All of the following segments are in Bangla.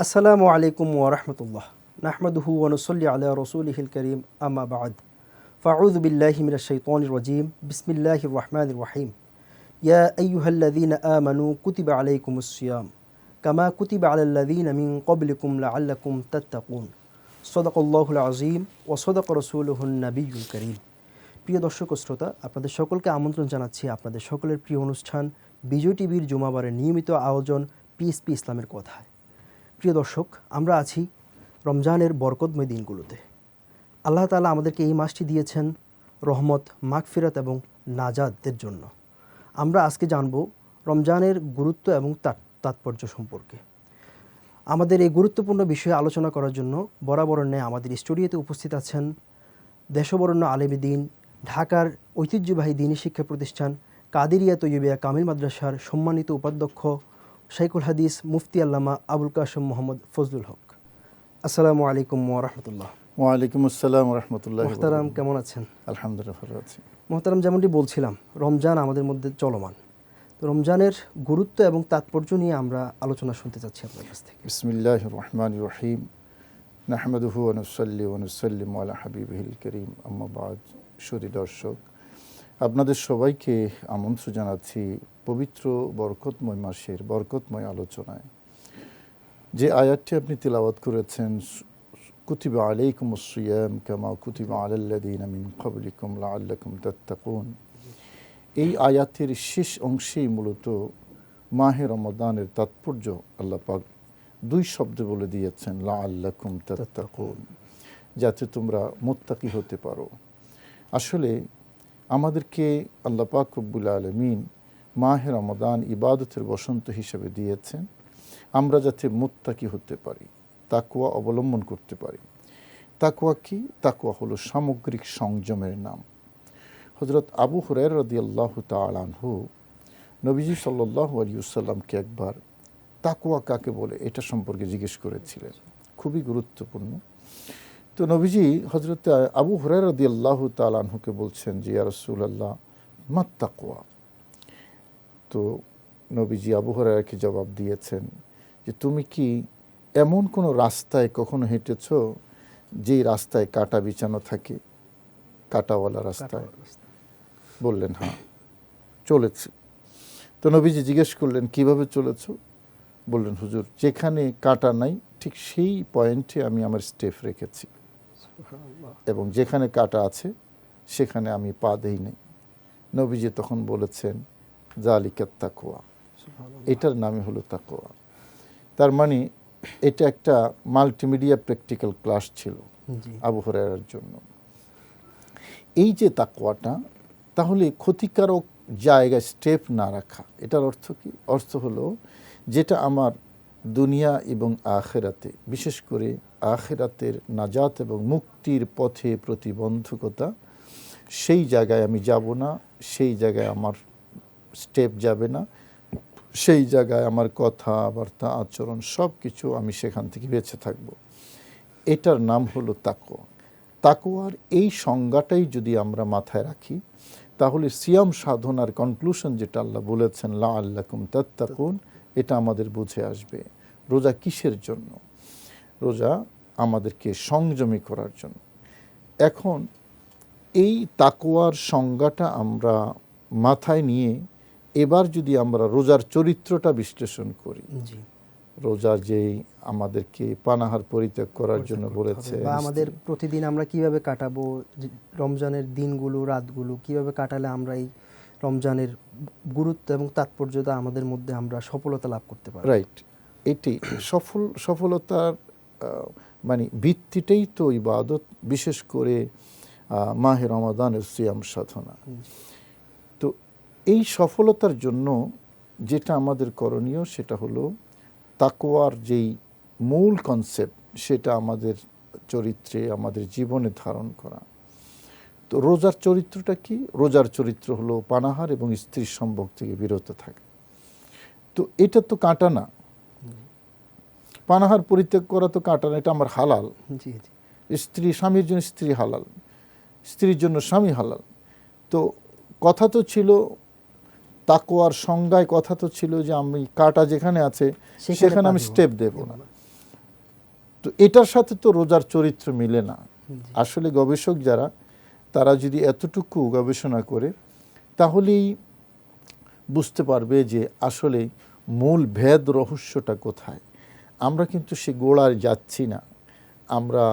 আসসালামু আলাইকুম ওয়া রাহমাতুল্লাহ। নাহমাদুহু ওয়া নুসাল্লি আলা রাসূলিহিল কারীম, আম্মা বা'দ। ফাআউযু বিল্লাহি মিনাশ শাইতানির রাজীম। বিসমিল্লাহির রাহমানির রাহিম। ইয়া আইয়ুহাল্লাযীনা আমানু কুতিবা আলাইকুমুস সিয়াম কামা কুতিবা আলাল্লাযীনা মিন ক্বাবলিকুম লাআল্লাকুম তাত্তাকুন। সাদাকাল্লাহুল আযীম ওয়া সাদাকা রাসূলুহুন নাবিয়্যুল কারীম। প্রিয় দর্শক ও শ্রোতা, আপনাদের সকলকে আমন্ত্রণ জানাচ্ছি আপনাদের সকলের প্রিয় অনুষ্ঠান বিজয় টিভির জুমাবারের নিয়মিত আয়োজন পিএসপি ইসলামের কথায়। প্রিয় দর্শক, আমরা আছি রমজানের বরকতময় দিনগুলোতে। আল্লাহ তাআলা আমাদেরকে এই মাসটি দিয়েছেন রহমত, মাগফিরাত এবং নাজাতের জন্য। আমরা আজকে জানব রমজানের গুরুত্ব এবং তাৎপর্য সম্পর্কে। আমাদের এই গুরুত্বপূর্ণ বিষয়ে আলোচনা করার জন্য বরাবর ন্যায় আমাদের স্টুডিওতে উপস্থিত আছেন দেশবরেণ্য আলেমে দ্বীন, ঢাকার ঐতিহ্যবাহী দ্বীনী শিক্ষা প্রতিষ্ঠান কাদেরিয়া তৈয়বিয়া কামিল মাদ্রাসার সম্মানিত উপাধ্যক্ষ শাইখুল হাদিস মুফতি আল্লামা আবুল কাশেম মোহাম্মদ ফজলুল হক। আসসালামু আলাইকুম ওয়া রাহমাতুল্লাহ। ওয়ালাইকুম আসসালাম ওয়া রাহমাতুল্লাহি ওয়া মুহতারাম, বারাকাতুহু। কেমন আছেন? আলহামদুলিল্লাহ ভালো আছি। মুহতারাম, যেমনটি বলছিলাম, রমজান আমাদের মধ্যে চলমান। তো রমজানের গুরুত্ব এবং তাৎপর্য নিয়ে আমরা আলোচনা শুনতে চাচ্ছি আপনার কাছ থেকে। বিসমিল্লাহির রহমানির রহিম। নাহমাদুহু ওয়া নুসাল্লি ওয়া নুসাল্লিমু আলা হাবিবিহিল কারীম, আম্মা বা'দ। সুধী দর্শক, আপনাদের সবাইকে আমন্ত্রণ জানাচ্ছি পবিত্র বরকতময় মাসের বরকতময় আলোচনায়। যে আয়াতটি আপনি তিলাওয়াত করেছেন, কুতিবা আলাইকুমুস সিয়াম কামা কুতিবা আলাল্লাযীনা মিন ক্বাবলিকুম লাআল্লাকুম তাত্তাকুন, এই আয়াতের শেষ অংশেই মূলত মাহে রমাদানের তাৎপর্য আল্লাহ পাক দুই শব্দে বলে দিয়েছেন, লাআল্লাকুম তাত্তাকুন, যাতে তোমরা মুত্তাকি হতে পারো। আসলে আমাদেরকে আল্লাহ পাক রব্বুল আলামিন মাহে রমাদান ইবাদতের বসন্ত হিসেবে দিয়েছেন, আমরা যাতে মুত্তাকি হতে পারি, তাকওয়া অবলম্বন করতে পারি। তাকওয়া কি? তাকওয়া হলো সামগ্রিক সংযমের নাম। হযরত আবু হুরায়রা রাদিয়াল্লাহু তাআলা আনহু নবীজি সাল্লাল্লাহু আলাইহি ওয়াসাল্লামকে একবার তাকওয়া কাকে বলে এটা সম্পর্কে জিজ্ঞেস করেছিলেন, খুবই গুরুত্বপূর্ণ। তো নবীজি হযরত আবু হুরায়রা রাদিয়াল্লাহু তাআলা আনহুকে বলছেন যে, ইয়া রাসূলুল্লাহ, মাত তাকওয়া। তো নবীজি আবু হুরায়রাকে জবাব দিয়েছেন যে, তুমি কি এমন কোনো রাস্তায় কখনো হেঁটেছ যেই রাস্তায় কাঁটা বিছানো থাকে, কাঁটাওয়ালা রাস্তায়? বললেন, হ্যাঁ, চলেছি। তো নবীজি জিজ্ঞেস করলেন, কিভাবে চলেছ? বললেন, হুজুর, যেখানে কাঁটা নাই ঠিক সেই পয়েন্টে আমি আমার স্টেপ রেখেছি, এবং যেখানে কাঁটা আছে সেখানে আমি পা দেই নাই। নবীজি তখন বলেছেন, যালিকাত তাকওয়া, এটার নামই হলো তাকওয়া। তার মানে এটা একটা মাল্টিমিডিয়া প্র্যাকটিক্যাল ক্লাস ছিল আবু হুরায়রার জন্য। এই যে তাকওয়াটা, তাহলে ক্ষতিকারক জায়গায় স্টেপ না রাখা, এটার অর্থ কি? অর্থ হলো যেটা আমার দুনিয়া এবং আখিরাতে, বিশেষ করে আখিরাতের নাজাত এবং মুক্তির পথে প্রতিবন্ধকতা, সেই জায়গায় আমি যাব না, সেই জায়গায় আমার স্টেপ যাবে না, সেই জায়গায় আমার কথাবার্তা আচরণ সব কিছু আমি সেখান থেকে বেঁচে থাকব। এটার নাম হলো তাকওয়া। তাকওয়ার এই সংজ্ঞাটাই যদি আমরা মাথায় রাখি, তাহলে সিয়াম সাধনার কনক্লুশন যেটা আল্লাহ বলেছেন, লাআল্লাকুম তাত্তাকুন, এটা আমাদের বুঝে আসবে। রোজা কিসের জন্য? রোজা আমাদেরকে সংযমী করার জন্য। এখন এই তাকওয়ার সংজ্ঞাটা আমরা মাথায় নিয়ে এবার যদি আমরা রোজার চরিত্রটা বিশ্লেষণ করি, রোজা যেই আমাদেরকে পানাহার পরিত্যাগ করার জন্য বলেছে, বা আমাদের প্রতিদিন আমরা কিভাবে কাটাবো, রমজানের দিনগুলো, রাতগুলো কিভাবে কাটালে আমরা এই রমজানের গুরুত্ব এবং তাৎপর্যতা আমাদের মধ্যে আমরা সফলতা লাভ করতে পারি। রাইট, এটি সফলতার মানে ভিত্তিটাই তো ইবাদত, বিশেষ করে মাহে রমাদানের সিয়াম সাধনা। তো এই সফলতার জন্য যেটা আমাদের করণীয় সেটা হলো তাকওয়ার যেই মূল কনসেপ্ট, সেটা আমাদের চরিত্রে, আমাদের জীবনে ধারণ করা। তো রোজার চরিত্রটা কি? রোজার চরিত্র হলো পানাহার এবং স্ত্রীর সম্ভোগ থেকে বিরত থাকে। তো এটা তো কাঁটা না, পানাহার পরিত্যাগ করা তো কাঁটা না, এটা আমার হালাল। স্ত্রী, স্বামীর জন্য স্ত্রী হালাল, স্ত্রীর জন্য স্বামী হালাল। তো কথা তো ছিল, তাকওয়ার সংজ্ঞায় কথা তো ছিল যে আমি কাঁটা যেখানে আছে সেখানে আমি স্টেপ দেব না। তো এটার সাথে তো রোজার চরিত্র মিলে না। আসলে গবেষক যারা, তারা যদি এতটুকু গবেষণা করে তাহলেই বুঝতে পারবে যে আসলে মূল ভেদ রহস্যটা কোথায়। আমরা কিন্তু সে গোড়ায় যাচ্ছি না, আমরা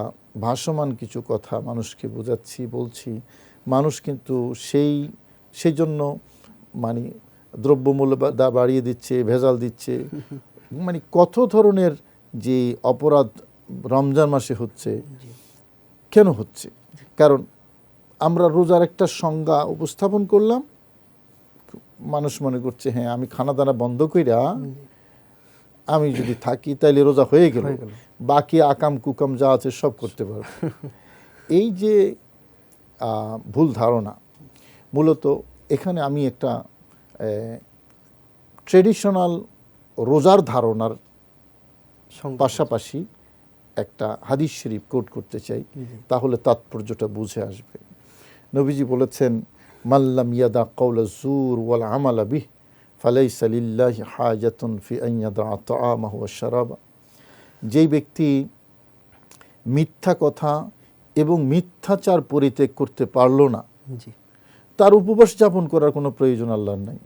ভাসমান কিছু কথা মানুষকে বোঝাচ্ছি, বলছি। মানুষ কিন্তু সেই জন্য মানে দ্রব্যমূল্য বাড়িয়ে দিচ্ছে, ভেজাল দিচ্ছে, মানে কত ধরনের যে অপরাধ রমজান মাসে হচ্ছে। কেন হচ্ছে? কারণ আমরা রোজার একটা সংজ্ঞা উপস্থাপন করলাম, মানুষ মনে করছে হ্যাঁ আমি খানা দানা বন্ধ কইরা আমি যদি থাকি তাইলে রোজা হয়ে গেল, বাকি আকাম কুকাম যা আছে সব করতে পারবো। এই যে ভুল ধারণা, মূলত এখানে আমি একটা ট্রেডিশনাল রোজার ধারণার পাশাপাশি একটা হাদিস শরীফ কোট করতে চাই, তাহলে তাৎপর্যটা বুঝে আসবে। নবীজি বলেছেন, মাল্লাম ইয়াদা কাওলা যুর ওয়াল আমালা বিহ ফালাইসা লিল্লাহি হাজাতুন ফি আন ইয়াদা তাআমাহু ওয়া শারাবা। যেই ব্যক্তি মিথ্যা কথা এবং মিথ্যাচার পরিত্যাগ করতে পারলো না, তার উপবাস যাপন করার কোনো প্রয়োজন আল্লাহর নাই।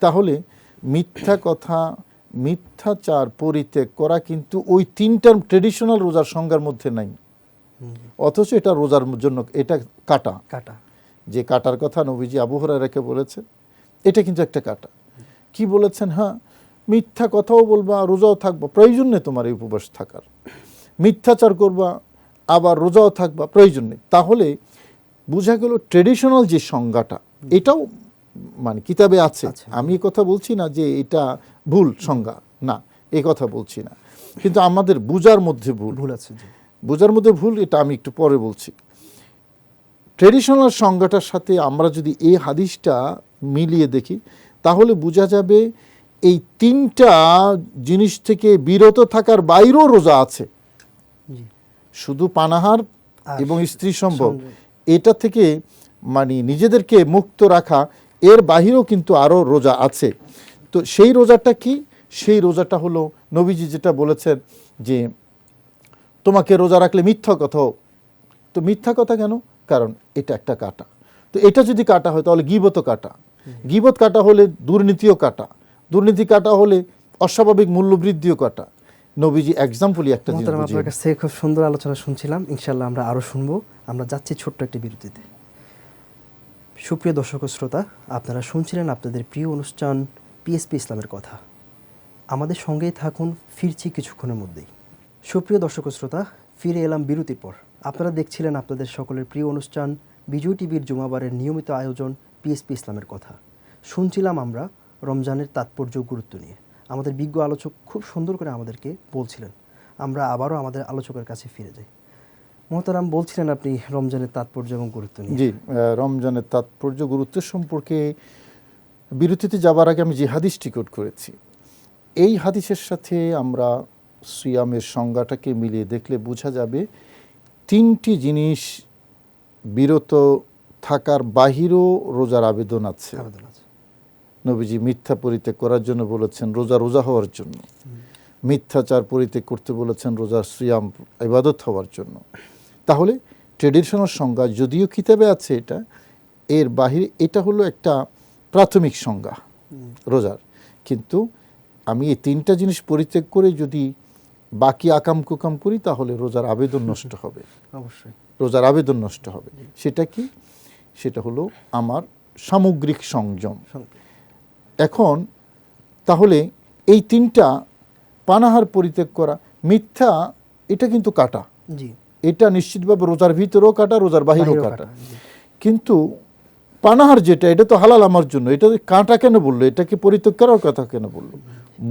তাহলে মিথ্যা কথা, মিথ্যাচার পরিত্যাগ করা কিন্তু ওই তিনটার ট্রেডিশনাল রোজার সংজ্ঞার মধ্যে নাই। অথচ এটা রোজার জন্য এটা কাটা, যে কাটার কথা নবীজি আবু হুরায়রাকে বলেছেন, এটা কিন্তু একটা কাটা। কি বলেছেন? হ্যাঁ, মিথ্যা কথাও বলবা, রোজাও থাকবা, প্রয়োজন নেই তোমার এই উপবাস থাকার। মিথ্যাচার করবা, আবার রোজাও থাকবা, প্রয়োজন নেই। তাহলে বোঝা গেল ট্রেডিশনাল যে সংজ্ঞাটা, এটাও মানে কিতাবে আছে। আমি কথা বলছি না যে এটা ভুল সংজ্ঞা, না, এই কথা বলছি না, কিন্তু আমাদের বুঝার মধ্যে ভুল আছে। বুঝার মধ্যে ভুল, এটা আমি একটু পরে বলছি। ট্রেডিশনাল সংজ্ঞাটার সাথে আমরা যদি এই হাদিসটা মিলিয়ে দেখি, তাহলে বোঝা যাবে এই তিনটা জিনিস থেকে বিরত থাকার বাইরেও রোজা আছে। শুধু পানাহার এবং স্ত্রী সম্ভোগ, এটা থেকে মানে নিজেদেরকে মুক্ত রাখা, এর বাহিরেও কিন্তু আরও রোজা আছে। তো সেই রোজাটা কি? সেই রোজাটা হলো নবীজি যেটা বলেছেন যে তোমাকে রোজা রাখলে মিথ্যা কথা। তো মিথ্যা কথা কেন? কারণ এটা একটা কাটা। তো এটা যদি কাটা হয় তাহলে গীবতও কাটা, গীবত কাটা হলে দুর্নীতিও কাটা, দুর্নীতি কাটা হলে অস্বাভাবিক মূল্যবৃদ্ধিও কাটা। নবীজি এক্সাম্পলই একটা জিনিস। আপনার কাছে খুব সুন্দর আলোচনা শুনছিলাম, ইনশাআল্লাহ আমরা আরও শুনবো। আমরা যাচ্ছি ছোট্ট একটি বিরতিতে। সুপ্রিয় দর্শক শ্রোতা, আপনারা শুনছিলেন আপনাদের প্রিয় অনুষ্ঠান পিএসপি ইসলামের কথা। আমাদের সঙ্গেই থাকুন, ফিরছি কিছুক্ষণের মধ্যেই। সুপ্রিয় দর্শক শ্রোতা, ফিরে এলাম বিরতির পর। আপনারা দেখছিলেন আপনাদের সকলের প্রিয় অনুষ্ঠান বিজয় টিভির জুমাবারের নিয়মিত আয়োজন পিএসপি ইসলামের কথা। শুনছিলাম আমরা রমজানের তাৎপর্য, গুরুত্ব নিয়ে। আমাদের বিজ্ঞ আলোচক খুব সুন্দর করে আমাদেরকে বলছিলেন। আমরা আবারও আমাদের আলোচকের কাছে ফিরে যাই। মোহতারাম, বলছিলেন আপনি রমজানের তাৎপর্য এবং গুরুত্ব নিয়ে। জি, রমজানের তাৎপর্য গুরুত্ব সম্পর্কে বিরতিতে যাবার আগে আমি যে হাদিসটি কোট করেছি, এই হাদিসের সাথে আমরা সিয়ামের সংজ্ঞাটাকে মিলিয়ে দেখলে বোঝা যাবে তিনটি জিনিস বিরত থাকার বাহিরেও রোজার আবেদন আছে। নবীজি মিথ্যা পরিত্যাগ করার জন্য বলেছেন, রোজা হওয়ার জন্য। মিথ্যাচার পরিত্যাগ করতে বলেছেন, রোজার সিয়াম ইবাদত হওয়ার জন্য। তাহলে ট্রেডিশনাল সংজ্ঞা যদিও কিতাবে আছে, এটা এর বাহিরে এটা হলো একটা প্রাথমিক সংজ্ঞা রোজার। কিন্তু আমি এই তিনটা জিনিস পরিত্যাগ করে যদি বাকি আকাম কুকাম করি তাহলে রোজার আবেদন নষ্ট হবে। অবশ্যই রোজার আবেদন নষ্ট হবে। সেটা কি? সেটা হলো আমার সামগ্রিক সংযম। এখন তাহলে এই তিনটা, পানাহার পরিত্যাগ করা, মিথ্যা, এটা কিন্তু কাটা। এটা নিশ্চিতভাবে রোজার ভিতরেও কাটা, রোজার বাহিরেও কাটা। কিন্তু পানাহার যেটা, এটা তো হালাল আমার জন্য, এটা কাটা কেন বললো? এটাকে পরিত্যাগ করার কথা কেন বললো?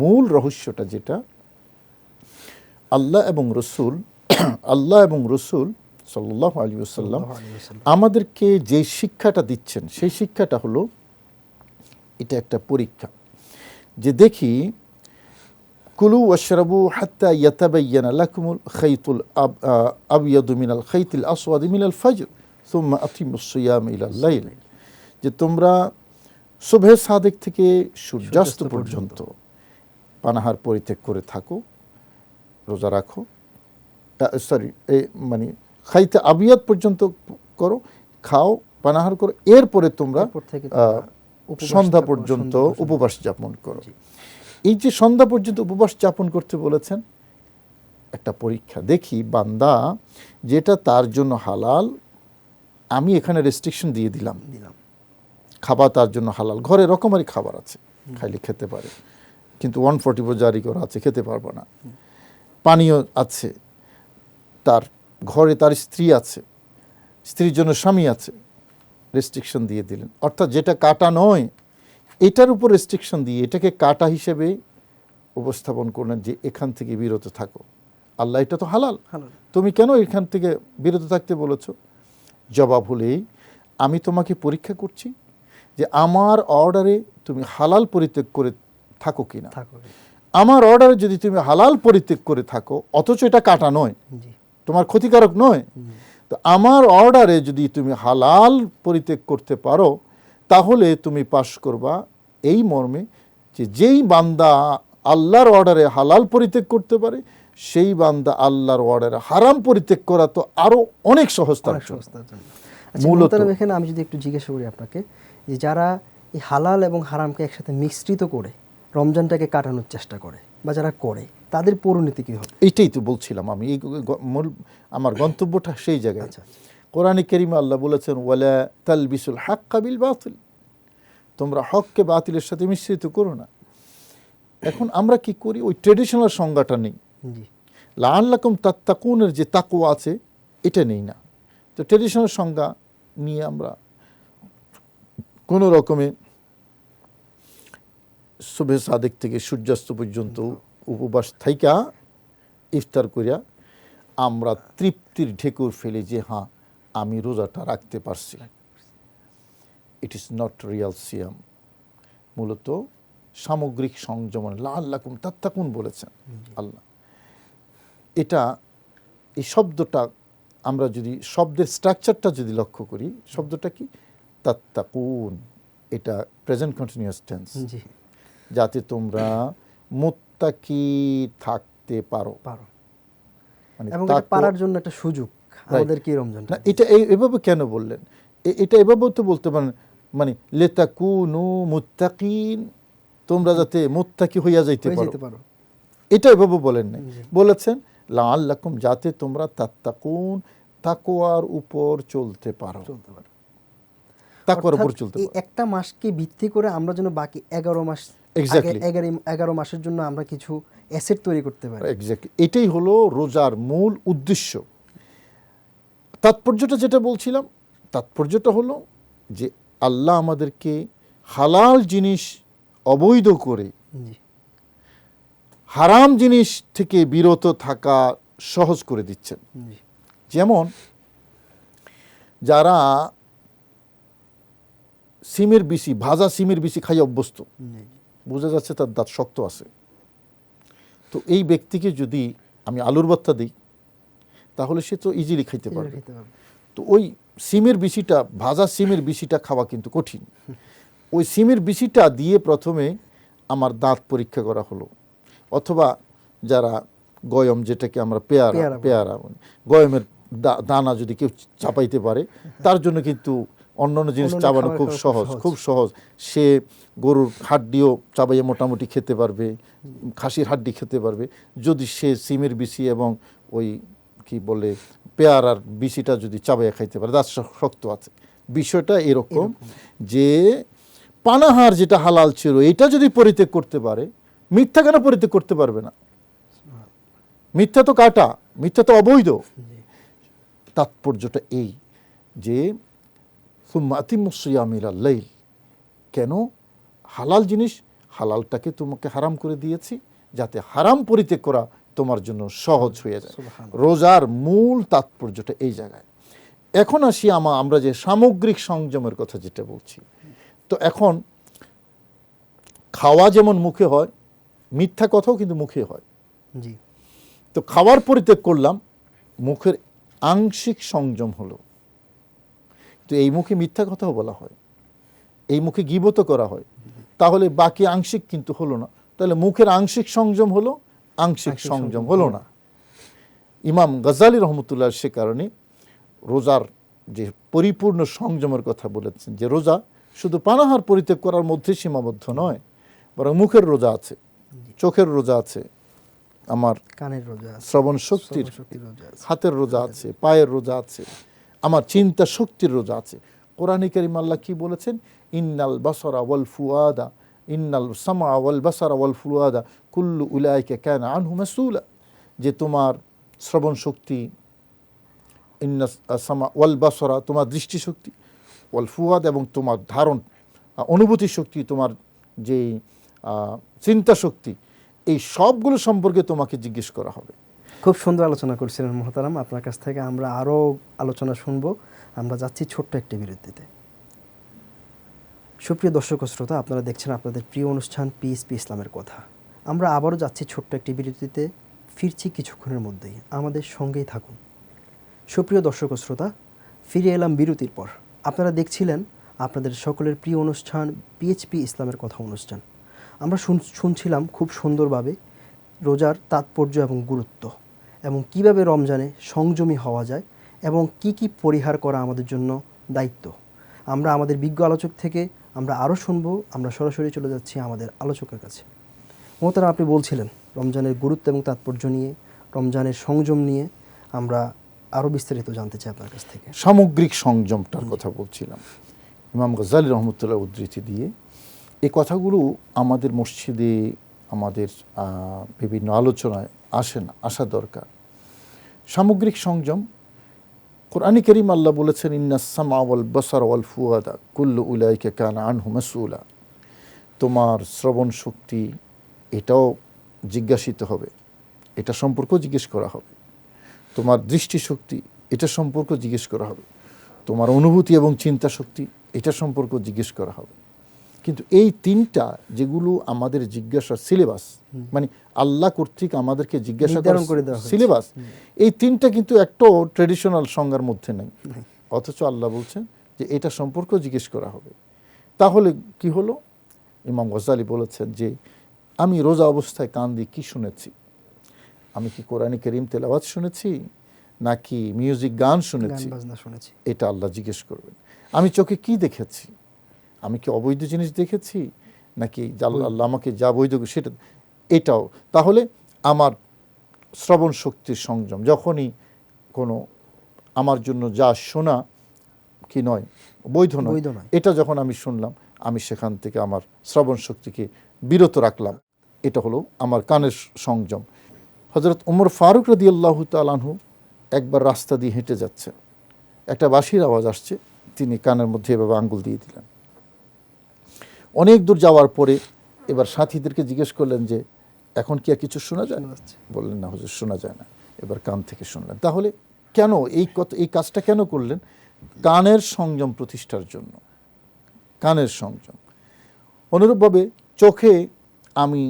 মূল রহস্যটা যেটা, আল্লাহ এবং রসুল সাল্লাল্লাহু আলাইহি ওয়াসাল্লাম আমাদেরকে যে শিক্ষাটা দিচ্ছেন, সেই শিক্ষাটা হলো এটা একটা পরীক্ষা। যে দেখি, কুলু ওয়াশরাবু হাত্তা ইয়াতাবায়্যানা লাকুমুল খাইতুল আবয়াদু মিনাল খাইতিল আসওয়াদি মিনাল ফাজর সুম্মা আতিমুস সিয়াম ইলাল লাইল। যে তোমরা সুবহে সাদেক থেকে সূর্যাস্ত পর্যন্ত পানাহার পরিত্যাগ করে থাকো, রোজা রাখো, সরি মানে খাইতে আবিয়াত পর্যন্ত করো, খাও, পানাহার করো, এরপরে তোমরা এরপর থেকে সন্ধ্যা পর্যন্ত উপবাস যাপন করো। এই যে সন্ধ্যা পর্যন্ত উপবাস যাপন করতে বলেছেন, একটা পরীক্ষা, দেখি বান্দা যেটা তার জন্য হালাল, আমি এখানে রেস্ট্রিকশন দিয়ে দিলাম, খাবার তার জন্য হালাল, ঘরে রকমারি খাবার আছে, খাইলে খেতে পারে, কিন্তু 144 জারি করা আছে, খেতে পারবো না। পানীয় আছে, তার ঘরে তার স্ত্রী আছে, স্ত্রীর জন্য স্বামী আছে, রেস্ট্রিকশন দিয়ে দিলেন। অর্থাৎ যেটা কাটা নয় এটার উপর রেস্ট্রিকশন দিয়ে এটাকে কাটা হিসেবে উপস্থাপন করলেন যে এখান থেকে বিরত থাকো, আল্লাহ এটা তো হালাল, তুমি কেন এখান থেকে বিরত থাকতে বলেছো? জবাব হলেই আমি তোমাকে পরীক্ষা করছি যে আমার অর্ডারে তুমি হালাল পরিত্যাগ করে থাকো কিনা। আমার অর্ডারে যদি তুমি হালাল পরিত্যাগ করে থাকো, অথচ এটা কাটা নয়, তোমার ক্ষতিকারক নয়, তো আমার অর্ডারে যদি তুমি হালাল পরিত্যাগ করতে পারো, তাহলে তুমি পাশ করবা এই মর্মে যে যেই বান্দা আল্লাহর অর্ডারে হালাল পরিত্যাগ করতে পারে, সেই বান্দা আল্লাহর অর্ডারে হারাম পরিত্যাগ করা তো আরো অনেক সহজ তার জন্য। মূলত এখানে আমি যদি একটু জিজ্ঞাসা করি আপনাকে, যে যারা এই হালাল এবং হারামকে একসাথে মিশ্রিত করে রমজানটাকে কাটানোর চেষ্টা করে বা যারা করে, তাদের পরিণতি কি হবে? এইটাই তো বলছিলাম আমি, এই মূল আমার গন্তব্যটা সেই জায়গায়। কোরআনে কারিমে আল্লাহ বলেছেন, ওয়ালা তালবিসুল হাক্কা বিল বাতিল, তোমরা হককে বাতিলের সাথে মিশ্রিত করো না। এখন আমরা কি করি, ওই ট্রেডিশনাল সংজ্ঞাটা নেই, লাআল্লাকুম তাত্তাকুনের যে তাকওয়া আছে এটা নেই না। তো ট্রেডিশনাল সংজ্ঞা নিয়ে আমরা কোনো রকমে সুবহে সাদেক থেকে সূর্যাস্ত পর্যন্ত উপবাস থাইকা ইফতার করিয়া আমরা তৃপ্তির ঢেকুর ফেলি যে হ্যাঁ আমি রোজাটা রাখতে পারছি। ইট ইজ নট রিয়াল সিয়াম। মূলত সামগ্রিক সংযম, লাআল্লাকুম তাত্তাকুন বলেছেন আল্লাহ। এটা এই শব্দটা আমরা যদি শব্দের স্ট্রাকচারটা যদি লক্ষ্য করি, শব্দটা কি? তাত্তাকুন, এটা প্রেজেন্ট কন্টিনিউয়াস টেন্স, যাতে তোমরা মুত্তাকি থাকতে পারো। মানে এবং এটা পারার জন্য একটা সুযোগ আমাদের কি রমজান। না, এটা এভাবে কেন বললেন? এটা এভাবেও তো বলতে পারেন, মানে লিতাকুনু মুত্তাকিন, তোমরা যাতে মুত্তাকি হইয়া যাইতে পারো, এটা এভাবে বলেন না, বলেছেন লাআল্লাকুম, যাতে তোমরা তাত্তাকুন, তাকওয়ার উপর চলতে পারো, তাকওয়ার উপর চলতে পারো। একটা মাসকে ভিত্তি করে আমরা যেন বাকি 11 মাস, 11 মাসের জন্য আমরা কিছু অ্যাসেট তৈরি করতে পারি। এক্স্যাক্টলি, এটাই হলো রোজার মূল উদ্দেশ্য। তাৎপর্যটা যেটা বলছিলাম, তাৎপর্যটা হলো যে আল্লাহ আমাদেরকে হালাল জিনিস অবৈধ করে হারাম জিনিস থেকে বিরত থাকা সহজ করে দিচ্ছেন। যেমন যারা সিমের বিচি, ভাজা সিমের বিচি খাই অভ্যস্ত, বোঝা যাচ্ছে তার দাঁত শক্ত আছে, তো এই ব্যক্তিকে যদি আমি আলুর ভর্তা দিই তাহলে সে তো ইজিলি খাইতে পারবে। তো ওই সিমের বিচিটা, ভাজা সিমের বিচিটা খাওয়া কিন্তু কঠিন। ওই সিমের বিচিটা দিয়ে প্রথমে আমার দাঁত পরীক্ষা করা হলো, অথবা যারা গয়ম, যেটাকে আমরা পেয়ারা গয়মের দানা যদি কেউ চাপাইতে পারে, তার জন্য কিন্তু অন্যান্য জিনিস চাবানো খুব সহজ। সে গরুর হাড্ডিও চাবাইয়ে মোটামুটি খেতে পারবে, খাসির হাড্ডি খেতে পারবে, যদি সে সিমের বিচি এবং ওই কি বলে পেয়ারার বিচিটা যদি চাবাইয়া খাইতে পারে, দাঁত শক্ত আছে। বিষয়টা এরকম যে পানাহার যেটা হালাল ছিল এটা যদি পরিত্যাগ করতে পারে, মিথ্যা কেন পরিত্যাগ করতে পারবে না? মিথ্যা তো কাটা, মিথ্যা তো অবৈধ। তাৎপর্যটা এই যে সুম্মা আতিম্মুস সিয়াম ইলাল লাইল, কেন? হালাল জিনিস, হালালটাকে তোমাকে হারাম করে দিয়েছি যাতে হারাম পরিত্যাগ করা তোমার জন্য সহজ হয়ে যায়। রোজার মূল তাৎপর্যটা এই জায়গায়। এখন আসি আমরা যে সামগ্রিক সংযমের কথা যেটা বলছি, তো এখন খাওয়া যেমন মুখে হয়, মিথ্যা কথাও কিন্তু মুখে হয়। তো খাওয়ার পরিত্যাগ করলাম, মুখের আংশিক সংযম হলো। তো এই মুখে মিথ্যা কথাও বলা হয়, এই মুখে গীবত করা হয়, তাহলে বাকি আংশিক কিন্তু হলো না। তাহলে মুখের আংশিক সংযম হলো, আংশিক সংযম হলো না। ইমাম গাজ্জালী রহমতুল্লাহ সে কারণে রোজার যে পরিপূর্ণ সংযমের কথা বলেছেন, যে রোজা শুধু পানাহার পরিত্যাগ করার মধ্যে সীমাবদ্ধ নয়, বরং মুখের রোজা আছে, চোখের রোজা আছে, আমার কানের রোজা আছে, শ্রবণ শক্তির রোজা আছে, হাতের রোজা আছে, পায়ের রোজা আছে, আমার চিন্তা শক্তির রোজা আছে। কোরআনে কারীম আল্লাহ কি বলেছেন? ইন্নাল বাসারা ওয়াল ফুয়াদা, ইন্নাল সামা ওয়াল বাসারা ওয়াল ফুয়াদা কুল্লু উলাইকা কানা আনহু মাসউলা, যে তোমার শ্রবণ শক্তি, ইন্না সামা ওয়াল বাসারা তোমার দৃষ্টিশক্তি, ওয়াল ফুয়াদ এবং তোমার ধারণ অনুভূতি শক্তি, তোমার যে চিন্তা শক্তি, এই সবগুলো সম্পর্কে তোমাকে জিজ্ঞেস করা হবে। খুব সুন্দর আলোচনা করছিলেন মোহতারাম। আপনার কাছ থেকে আমরা আরও আলোচনা শুনবো। আমরা যাচ্ছি ছোট্ট একটি বিরতিতে। সুপ্রিয় দর্শক ও শ্রোতা, আপনারা দেখছেন আপনাদের প্রিয় অনুষ্ঠান পিস ইসলামের কথা। আমরা আবারও যাচ্ছি ছোট্ট একটি বিরতিতে, ফিরছি কিছুক্ষণের মধ্যেই, আমাদের সঙ্গেই থাকুন। সুপ্রিয় দর্শক ও শ্রোতা, ফিরে এলাম বিরতির পর। আপনারা দেখছিলেন আপনাদের সকলের প্রিয় অনুষ্ঠান পিএইচপি ইসলামের কথা অনুষ্ঠান। আমরা শুনছিলাম খুব সুন্দরভাবে রোজার তাৎপর্য এবং গুরুত্ব, এবং কিভাবে রমজানে সংযমী হওয়া যায় এবং কি কি পরিহার করা আমাদের জন্য দায়িত্ব। আমরা আমাদের বিজ্ঞ আলোচক থেকে আমরা আরও শুনবো। আমরা সরাসরি চলে যাচ্ছি আমাদের আলোচকের কাছে। মোহতারাম, আপনি বলছিলেন রমজানের গুরুত্ব এবং তাৎপর্য নিয়ে, রমজানের সংযম নিয়ে আমরা আরও বিস্তারিত জানতে চাই আপনার কাছ থেকে। সামগ্রিক সংযমটার কথা বলছিলাম ইমাম গাজ্জালী রহমতুল্লাহ উদ্ধৃতি দিয়ে। এই কথাগুলো আমাদের মসজিদে, আমাদের বিভিন্ন আলোচনায় আসা দরকার। সামগ্রিক সংযম, কোরআনে কারীম আল্লাহ বলেছেন ইন্নাস সামা ওয়াল বাসার ওয়াল ফুয়াদা কুল্লু উলাইকা কানা আনহু মাসউলা, তোমার শ্রবণ শক্তি এটাও জিজ্ঞাসিত হবে, এটা সম্পর্ক জিজ্ঞেস করা হবে, তোমার দৃষ্টিশক্তি এটা সম্পর্ক জিজ্ঞেস করা হবে, তোমার অনুভূতি এবং চিন্তা শক্তি এটা সম্পর্ক জিজ্ঞেস করা হবে। কিন্তু এই তিনটা যেগুলো আমাদের জিজ্ঞাসার সিলেবাস, মানে আল্লাহ কর্তৃক আমাদেরকে জিজ্ঞাসা করে সিলেবাস, এই তিনটা কিন্তু একটাও ট্রেডিশনাল সংজ্ঞার মধ্যে নেই। অথচ আল্লাহ বলছেন যে এটা সম্পর্ক জিজ্ঞেস করা হবে। তাহলে কি হলো? ইমাম গাজ্জালী বলেছেন যে আমি রোজা অবস্থায় কান দিয়ে কি শুনেছি? আমি কি কোরআনে কারীম তেলাওয়াত শুনেছি নাকি মিউজিক গান শুনেছি? এটা আল্লাহ জিজ্ঞেস করবেন। আমি চোখে কি দেখেছি? আমি কি অবৈধ জিনিস দেখেছি নাকি আল্লাহ আমাকে যা বৈধ সেটা? এটাও তাহলে আমার শ্রবণ শক্তির সংযম, যখনই কোনো আমার জন্য যা শোনা কি নয়, বৈধ নয়, এটা যখন আমি শুনলাম, আমি সেখান থেকে আমার শ্রবণ শক্তিকে বিরত রাখলাম। এটা হলো আমার কানের সংযম। হযরত ওমর ফারুক রাদিয়াল্লাহু তাআলা আনহু একবার রাস্তা দিয়ে হেঁটে যাচ্ছেন, একটা বাঁশির আওয়াজ আসছে, তিনি কানের মধ্যে এভাবে আঙ্গুল দিয়ে দিলেন। অনেক দূর যাওয়ার পরে এবার সাথীদেরকে জিজ্ঞেস করলেন যে এখন কি আর কিছু শোনা যায়? বললেন না হুজুর, শোনা যায় না। এবার কান থেকে শুনলেন। তাহলে কেন এই কাজটা কেন করলেন? কানের সংযম প্রতিষ্ঠার জন্য, কানের সংযম। অনুরূপভাবে চোখে আমি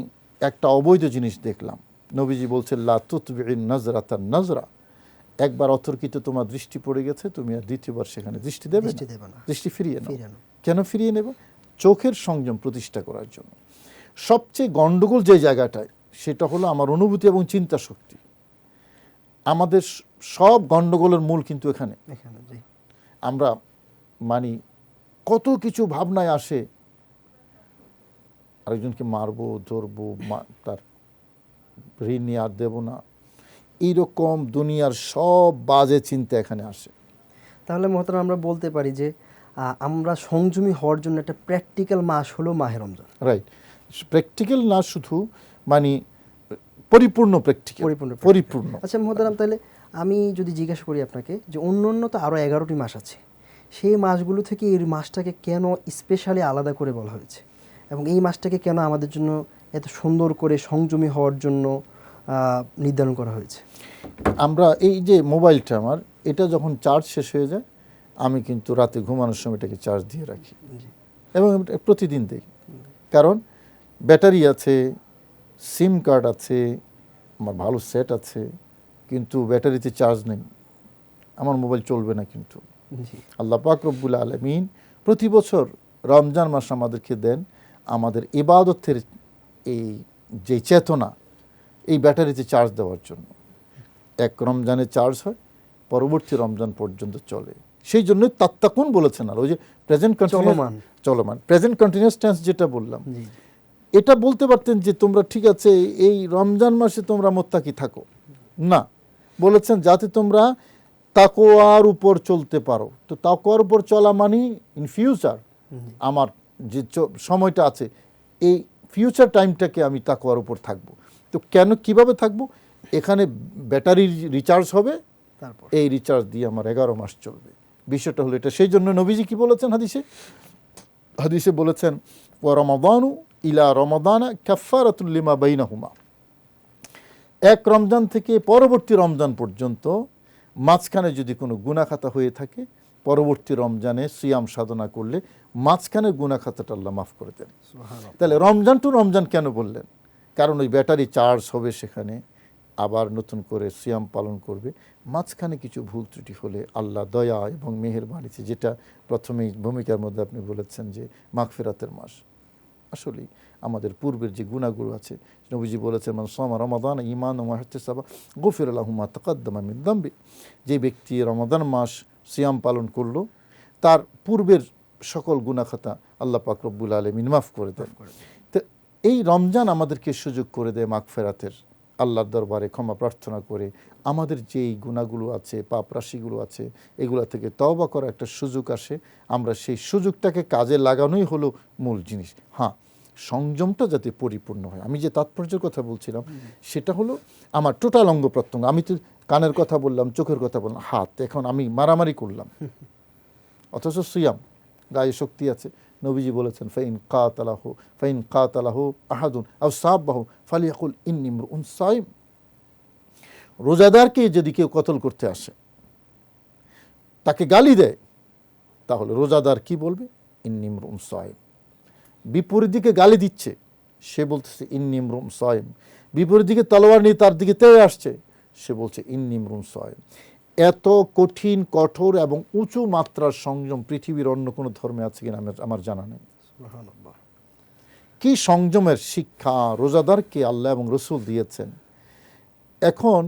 একটা অবৈধ জিনিস দেখলাম, নবীজি বলছেন লা তুতবি'ন নাজরাতান নাজরা, একবার অতর্কিত তোমার দৃষ্টি পড়ে গেছে, তুমি আর দ্বিতীয়বার সেখানে দৃষ্টি দেবে না, দৃষ্টি ফিরিয়ে নাও। কেন ফিরিয়ে নেব? চোখের সংযম প্রতিষ্ঠা করার জন্য। সবচেয়ে গণ্ডগোল যে জায়গাটায়, সেটা হলো আমার অনুভূতি এবং চিন্তা শক্তি। আমাদের সব গণ্ডগোলের মূল কিন্তু এখানে। আমরা মানি কত কিছু ভাবনায় আসে, আরেকজনকে মারবো, ধরবো, তার ঋণ নিয়ে আর দেবো না, এইরকম দুনিয়ার সব বাজে চিন্তা এখানে আসে। তাহলে মোহতারাম আমরা বলতে পারি যে আমরা সংযমী হওয়ার জন্য একটা প্র্যাকটিক্যাল মাস হলো মাহে রমজান। রাইট, প্র্যাকটিক্যাল না শুধু, মানে পরিপূর্ণ প্র্যাকটিক্যাল, পরিপূর্ণ। আচ্ছা মোহতারাম, তাহলে আমি যদি জিজ্ঞাসা করি আপনাকে যে অন্য তো আরও 11টি মাস আছে, সেই মাসগুলো থেকে এই মাসটাকে কেন স্পেশালি আলাদা করে বলা হয়েছে, এবং এই মাসটাকে কেন আমাদের জন্য এত সুন্দর করে সংযমী হওয়ার জন্য নির্ধারণ করা হয়েছে? আমরা এই যে মোবাইলটা আমার, এটা যখন চার্জ শেষ হয়ে যায়, আমি কিন্তু রাতে ঘুমানোর সময় এটাকে চার্জ দিয়ে রাখি, এবং প্রতিদিন দিই। কারণ ব্যাটারি আছে, সিম কার্ড আছে, আমার ভালো সেট আছে, কিন্তু ব্যাটারিতে চার্জ নেই, আমার মোবাইল চলবে না। কিন্তু আল্লাহ পাক রব্বুল আলামিন প্রতি বছর রমজান মাস আমাদেরকে দেন আমাদের ইবাদতের এই যে চেতনা, এই ব্যাটারিতে চার্জ দেওয়ার জন্য। এক রমজানে চার্জ হয়, পরবর্তী রমজান পর্যন্ত চলে। সেই জন্য তাত্তাকুন বলেছেন। আর ওই যে প্রেজেন্ট চলমান প্রেজেন্ট কন্টিনিউয়াস টেন্স যেটা বললাম, এটা বলতে পারতেন যে তোমরা ঠিক আছে এই রমজান মাসে তোমরা মোত্তাকি থাকো, না, বলেছেন যাতে তোমরা তাকওয়ার উপর চলতে পারো। তো তাকওয়ার উপর চলা মানে ইন ফিউচার আমার যে সময়টা আছে, এই ফিউচার টাইমটাকে আমি তাকওয়ার উপর থাকবো। তো কেন, কিভাবে থাকবো? এখানে ব্যাটারি রিচার্জ হবে, এই রিচার্জ দিয়ে আমার 11 মাস চলবে। বিষয়টা হলো এটা। সেই জন্য নবীজি কি বলেছেন হাদিসে বলেছেন, ওয়া রমাদানু ইলা রমাদানা কাফফারাতুল লিমা বাইনাহুমা। এক রমজান থেকে পরবর্তী রমজান পর্যন্ত মাঝখানে যদি কোনো গুনাহ খাতা হয়ে থাকে, পরবর্তী রমজানে সিয়াম সাধনা করলে মাঝখানে গুনাহ খাতাটা আল্লাহ মাফ করে দেন। তাহলে রমজান টু রমজান কেন বললেন? কারণ ওই ব্যাটারি চার্জ হবে, সেখানে আবার নতুন করে সিয়াম পালন করবে। মাঝখানে কিছু ভুল ত্রুটি হলে আল্লাহ দয়া এবং মেহেরবানিতে, যেটা প্রথমেই ভূমিকার মধ্যে আপনি বলেছেন যে মাগফিরাতের মাস, আসলেই আমাদের পূর্বের যে গুনাহগুলো আছে, নবীজি বলেছেন মান সামা রমাদান ঈমানান ওয়া ইহতিসাবা গুফিরা লাহু মা তাকাদ্দামা মিন যামবি। যে ব্যক্তি রমাদান মাস সিয়াম পালন করলো, তার পূর্বের সকল গুনাহ খাতা আল্লাহ পাক রব্বুল আলামিন মাফ করে দেন। তো এই রমজান আমাদেরকে সুযোগ করে দেয় মাগফিরাতের, আল্লাহর দরবারে ক্ষমা প্রার্থনা করে আমাদের যেই গুনাহগুলো আছে, পাপ রাশিগুলো আছে, এগুলা থেকে তওবা করার একটা সুযোগ আসে। আমরা সেই সুযোগটাকে কাজে লাগানোই হলো মূল জিনিস। হ্যাঁ, সংযমটা যাতে পরিপূর্ণ হয়। আমি যে তাৎপর্যের কথা বলছিলাম সেটা হলো আমার টোটাল অঙ্গ প্রত্যঙ্গ। আমি তো কানের কথা বললাম, চোখের কথা বললাম, হাত, এখন আমি মারামারি করলাম, অথচ সিয়াম, গায়ে শক্তি আছে। নবীজি বলেছেন ফাইন কাতালাহু আহাদুন আও সাব্বাহু ফালিয়াকুল ইন্নী ইমরুউন সাইম। রোজাদারকে যদি কেউ কতল করতে আসে, তাকে গালি দেয়, তাহলে রোজাদার কি বলবে? ইন্নী ইমরুউন সাইম। বিপরীত দিকে গালি দিচ্ছে, সে বলতেছে ইন্নী ইমরুউন সাইম। বিপরীত দিকে তলোয়ার নিয়ে তার দিকে তেড়ে আসছে, সে বলছে ইন্নী ইমরুউন সাইম। এত কঠিন, কঠোর এবং উঁচু মাত্রার সংযম পৃথিবীর অন্য কোনো ধর্মে আছে কিনা আমার জানা নেই। কি সংযমের শিক্ষা রোজাদারকে আল্লাহ এবং রসুল দিয়েছেন। এখন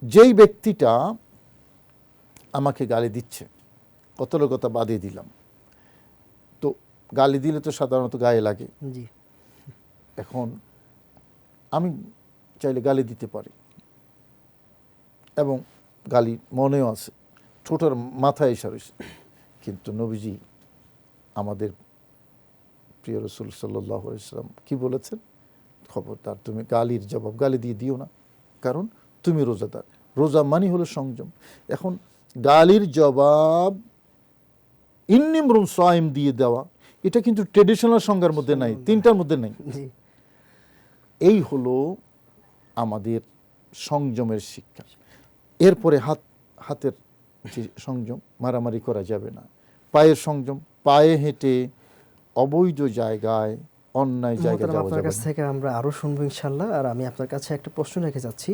যেই ব্যক্তিটা আমাকে গালি দিচ্ছে, কতলের কথা বাদে দিলাম, তো গালি দিলে তো সাধারণত গায়ে লাগে। এখন আমি চাইলে গালি দিতে পারি, এবং গালি মনেও আছে, ঠোঁটের মাথায় এসে রয়েছে, কিন্তু নবীজি আমাদের প্রিয় রসুল সাল্লাল্লাহু আলাইহি ওয়াসাল্লাম কি বলেছেন? খবরদার, তুমি গালির জবাব গালি দিয়ে দিও না, কারণ তুমি রোজাদার। রোজা মানি হলো সংযম। এখন গালির জবাব ইন্নী ইমরুউন সাইম দিয়ে দেওয়া, এটা কিন্তু ট্রেডিশনাল সংজ্ঞার মধ্যে নাই, তিনটার মধ্যে নেই। এই হলো আমাদের সংযমের শিক্ষা। এরপরে হাতের যে সংযম, মারামারি করা যাবে না। পায়ের সংযম, পায়ে হেঁটে অবৈধ জায়গায়, অন্যায় জায়গায় যাওয়া যাবে না। আপনার কাছ থেকে আমরা আরও শুনবো ইনশাআল্লাহ। আর আমি আপনার কাছে একটা প্রশ্ন রেখে যাচ্ছি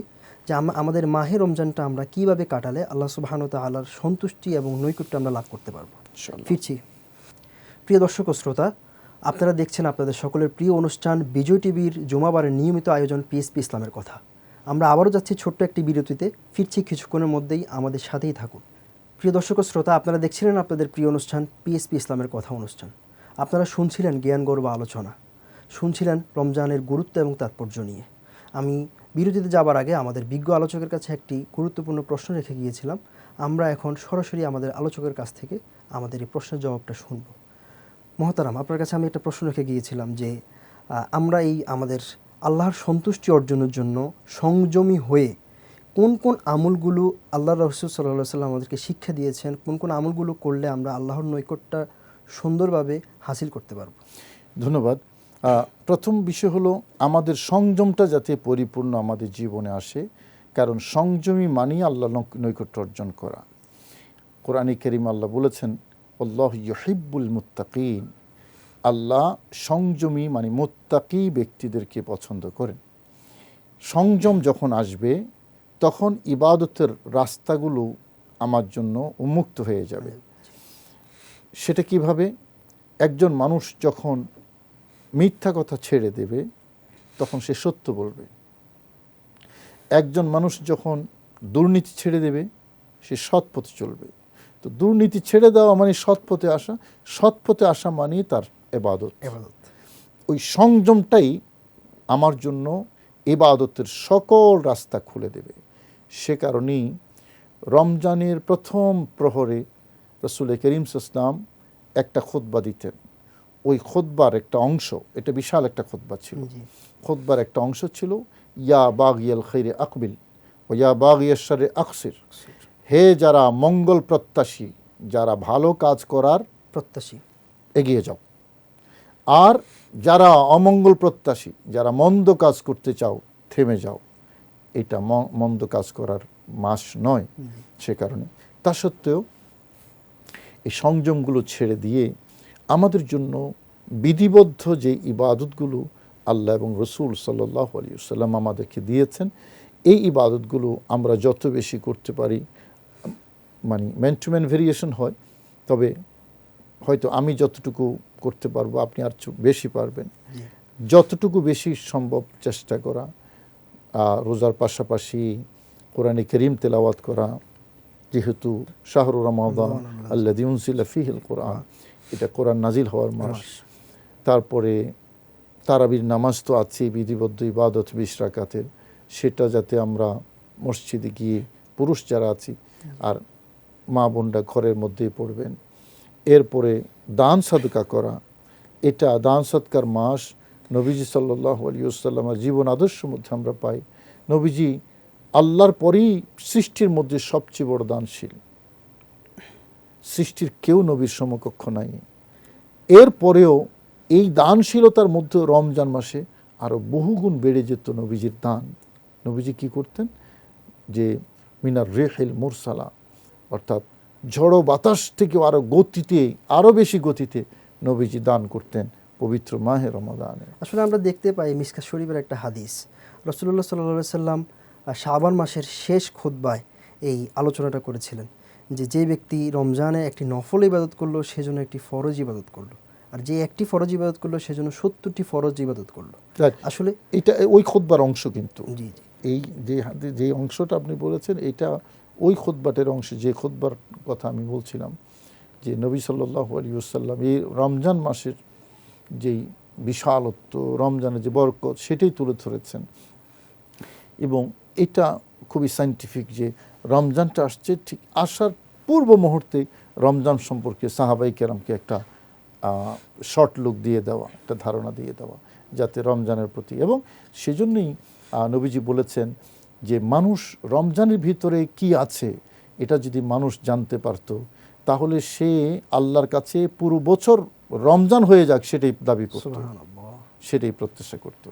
যে আমাদের মাহে রমজানটা আমরা কিভাবে কাটালে আল্লাহ সুবহানাহু ওয়া তাআলার সন্তুষ্টি এবং নৈকট্য আমরা লাভ করতে পারবো। ফিরছি। প্রিয় দর্শক ও শ্রোতা, আপনারা দেখছেন আপনাদের সকলের প্রিয় অনুষ্ঠান বিজয় টিভির জুমাবারের নিয়মিত আয়োজন পিএসপি ইসলামের কথা। আমরা আবারও যাচ্ছি ছোট্ট একটি বিরতিতে, ফিরছি কিছুক্ষণের মধ্যেই, আমাদের সাথেই থাকুন। প্রিয় দর্শক ও শ্রোতা, আপনারা দেখছিলেন আপনাদের প্রিয় অনুষ্ঠান পিএসপি ইসলামের কথা অনুষ্ঠান। আপনারা শুনছিলেন জ্ঞান গর্ব আলোচনা, শুনছিলেন রমজানের গুরুত্ব এবং তাৎপর্য নিয়ে। আমি বিরতিতে যাবার আগে আমাদের বিজ্ঞ আলোচকের কাছে একটি গুরুত্বপূর্ণ প্রশ্ন রেখে গিয়েছিলাম। আমরা এখন সরাসরি আমাদের আলোচকের কাছ থেকে আমাদের এই প্রশ্নের জবাবটা শুনব। মহতারাম, আপনার কাছে আমি একটা প্রশ্ন রেখে গিয়েছিলাম যে আমরা এই আমাদের আল্লাহর সন্তুষ্টি অর্জনের জন্য সংযমী হয়ে কোন কোন আমলগুলো আল্লাহ রাসূল সাল্লাল্লাহু আলাইহি ওয়াসাল্লাম আমাদেরকে শিক্ষা দিয়েছেন, কোন কোন আমলগুলো করলে আমরা আল্লাহর নৈকট্যটা সুন্দরভাবে হাসিল করতে পারব। ধন্যবাদ। প্রথম বিষয় হলো আমাদের সংযমটা যাতে পরিপূর্ণ আমাদের জীবনে আসে, কারণ সংযমী মানি আল্লাহ নৈকট্য অর্জন করা। কোরআনে কারীম আল্লাহ বলেছেন আল্লাহু ইউহিব্বুল মুত্তাকিন, আল্লাহ সংযমী মানে মুত্তাকি ব্যক্তিদেরকে পছন্দ করেন। সংযম যখন আসবে তখন ইবাদতের রাস্তাগুলো আমার জন্য উন্মুক্ত হয়ে যাবে। সেটা কিভাবে? একজন মানুষ যখন মিথ্যা কথা ছেড়ে দেবে তখন সে সত্য বলবে। একজন মানুষ যখন দুর্নীতি ছেড়ে দেবে, সে সৎ পথে চলবে। তো দুর্নীতি ছেড়ে দেওয়া মানে সৎ পথে আসা, সৎ পথে আসা মানে তার ইবাদত। ওই সংযমটাই আমার জন্য ইবাদতের সকল রাস্তা খুলে দেবে। সে কারণেই রমজানের প্রথম প্রহরে রাসূল করিম সাল্লাল্লাহু আলাইহি ওয়াসাল্লাম একটা খুতবা দিতেন। ওই খুতবার একটা অংশ, এটা বিশাল একটা খুতবা ছিল, খুতবার একটা অংশ ছিল ইয়া বাগিয়াল খাইরে আকবিল ও ইয়া বাগিয়াশ শাররি আকসির। হে যারা মঙ্গল প্রত্যাশী, যারা ভালো কাজ করার প্রত্যাশী, এগিয়ে যাও। আর যারা অমঙ্গল প্রত্যাশী, যারা মন্দ কাজ করতে চাও, থেমে যাও। এটা মন্দ কাজ করার মাস নয়। সে কারণে তা সত্ত্বেও এই সংযমগুলো ছেড়ে দিয়ে আমাদের জন্য বিধিবদ্ধ যে ইবাদতগুলো আল্লাহ এবং রসুল সাল্লাল্লাহু আলাইহি ওয়াসাল্লাম আমাদেরকে দিয়েছেন, এই ইবাদতগুলো আমরা যত বেশি করতে পারি, মানে ম্যান টু ম্যান ভেরিয়েশন হয়, তবে হয়তো আমি যতটুকু করতে পারবো আপনি আর বেশি পারবেন। যতটুকু বেশি সম্ভব চেষ্টা করা, রোজার পাশাপাশি কোরআনে কারীম তেলাওয়াত করা, যেহেতু শাহরু রমাদান আল্লাযী উনজিলা ফীহিল কোরআন, এটা কোরআন নাজিল হওয়ার মাস। তারপরে তারাবির নামাজ তো আছে, বিধিবদ্ধ ইবাদত 20 রাকাতের, সেটা যাতে আমরা মসজিদে গিয়ে পুরুষ যারা আছি আর মা বোনরা ঘরের মধ্যেই পড়বেন। এরপরে দান সাদকা করা, এটা দান সৎকার মাস নবীজি সাল্লাল্লাহু আলাইহি ওয়াসাল্লামের জীবন আদর্শের মধ্যে আমরা পাই। নবীজি আল্লাহর পরেই সৃষ্টির মধ্যে সবচেয়ে বড় দানশীল, সৃষ্টির কেউ নবীর সমকক্ষ নাই। এরপরেও এই দানশীলতার মধ্যে রমজান মাসে আরও বহুগুণ বেড়ে যেত নবীজির দান। নবীজি কি করতেন, যে মিনার রিহিল মুরসালা, অর্থাৎ ঝড়ো বাতাস থেকে আরও গতিতে, আরও বেশি গতিতে নবীজি দান করতেন পবিত্র মাহে রমাদানে। আসলে আমরা দেখতে পাই মিশকাত শরীফের একটা হাদিস, রাসূলুল্লাহ সাল্লাল্লাহু আলাইহি সাল্লাম শাবান মাসের শেষ খুতবায় এই আলোচনাটা করেছিলেন যে ব্যক্তি রমজানে একটি নফল ইবাদত করলো সেজন্য একটি ফরজ ইবাদত করলো, আর যে একটি ফরজ ইবাদত করলো সেজন্য 70টি ফরজ ইবাদত করলো। আসলে এটা ওই খুতবার অংশ, কিন্তু জি জি এই যে অংশটা আপনি বলেছেন এটা ওই খুতবাটের অংশ, যে খুতবার কথা আমি বলছিলাম, যে নবী সাল্লাল্লাহু আলাইহি ওয়াসাল্লাম এই রমজান মাসের যেই বিশালত্ব, রমজানের যে বরকত, সেটাই তুলে ধরেছেন। এবং এটা খুবই সায়েন্টিফিক যে রমজানটা আসছে, ঠিক আসার পূর্ব মুহূর্তে রমজান সম্পর্কে সাহাবাই কেরামকে একটা শর্ট লুক দিয়ে দেওয়া, একটা ধারণা দিয়ে দেওয়া, যাতে রমজানের প্রতি, এবং সেজন্যই নবীজি বলেছেন যে মানুষ রমজানের ভিতরে কি আছে এটা যদি মানুষ জানতে পারত, তাহলে সে আল্লাহর কাছে পুরো বছর রমজান হয়ে যাক সেটাই দাবি করত, সেটাই প্রত্যাশা করত।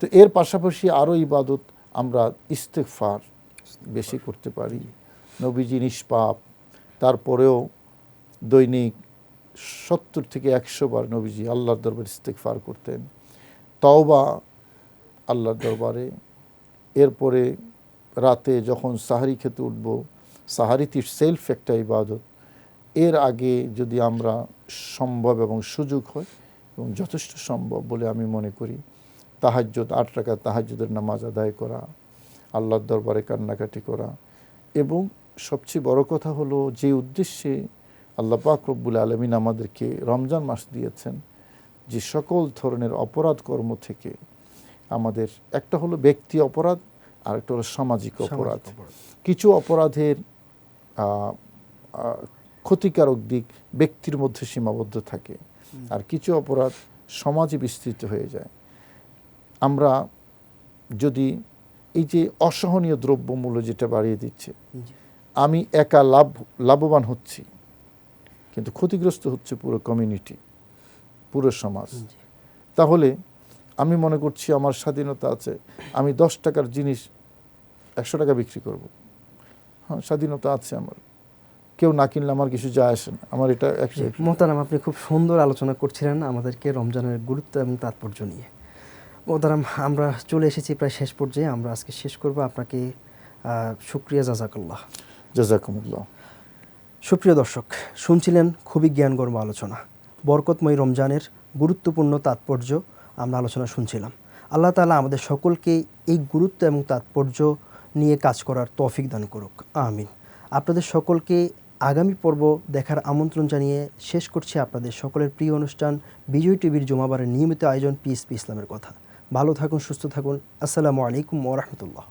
তো এর পাশাপাশি আরও ইবাদত আমরা ইস্তেগফার বেশি করতে পারি। নবীজি নিষ্পাপ, তারপরেও দৈনিক 70 থেকে 100 বার নবীজি আল্লাহর দরবারে ইস্তেগফার করতেন, তওবা আল্লাহর দরবারে। এরপরে রাতে যখন সাহারি খেতে উঠব, সাহারিটি সেলফ একটা ইবাদত। এর আগে যদি আমরা সম্ভব এবং সুযোগ হয় এবং যথেষ্ট সম্ভব বলে আমি মনে করি, তাহাজ্জুদ 8 রাকাত তাহাজ্জুদের নামাজ আদায় করা, আল্লাহর দরবারে কান্নাকাটি করা, এবং সবচেয়ে বড় কথা হলো যে উদ্দেশ্যে আল্লাহ পাক রব্বুল আলামিন আমাদেরকে রমজান মাস দিয়েছেন, যে সকল ধরনের অপরাধ কর্ম থেকে আমাদের, একটা হলো ব্যক্তি অপরাধ আর একটা হলো সামাজিক অপরাধ। কিছু অপরাধের ক্ষতিকারক দিক ব্যক্তির মধ্যে সীমাবদ্ধ থাকে, আর কিছু অপরাধ সমাজে বিস্তৃত হয়ে যায়। আমরা যদি এই যে অসহনীয় দ্রব্যমূল্য যেটা বাড়িয়ে দিচ্ছে, আমি একা লাভবান হচ্ছি, কিন্তু ক্ষতিগ্রস্ত হচ্ছে পুরো কমিউনিটি, পুরো সমাজ, তাহলে আমি মনে করছি আমার স্বাধীনতা আছে, আমি 10 টাকার জিনিস 100 টাকা বিক্রি করব, হ্যাঁ স্বাধীনতা আছে আমার, কেউ না কিনলে আমার কিছু যায় আসে না, আমার এটা মোহতারাম, আপনি খুব সুন্দর আলোচনা করছিলেন আমাদেরকে রমজানের গুরুত্ব এবং তাৎপর্য নিয়ে। মোহতারাম, আমরা চলে এসেছি প্রায় শেষ পর্যায়ে, আমরা আজকে শেষ করব। আপনাকে শুকরিয়া, জাযাকাল্লাহ। জাযাকুমুল্লাহ। সুপ্রিয় দর্শক, শুনছিলেন খুবই জ্ঞানগর্ভ আলোচনা, বরকতময় রমজানের গুরুত্বপূর্ণ তাৎপর্য আমরা আলোচনা শুনছিলাম। আল্লাহ তাআলা আমাদের সকলকে এই গুরুত্ব এবং তাৎপর্য নিয়ে কাজ করার তৌফিক দান করুক, আমিন। আপনাদের সকলকে আগামী পর্ব দেখার আমন্ত্রণ জানিয়ে শেষ করছি আপনাদের সকলের প্রিয় অনুষ্ঠান বিজয় টিভির জুমাবারের নিয়মিত আয়োজন পিএসপি ইসলামের কথা। ভালো থাকুন, সুস্থ থাকুন। আসসালামু আলাইকুম ওয়া রাহমাতুল্লাহ।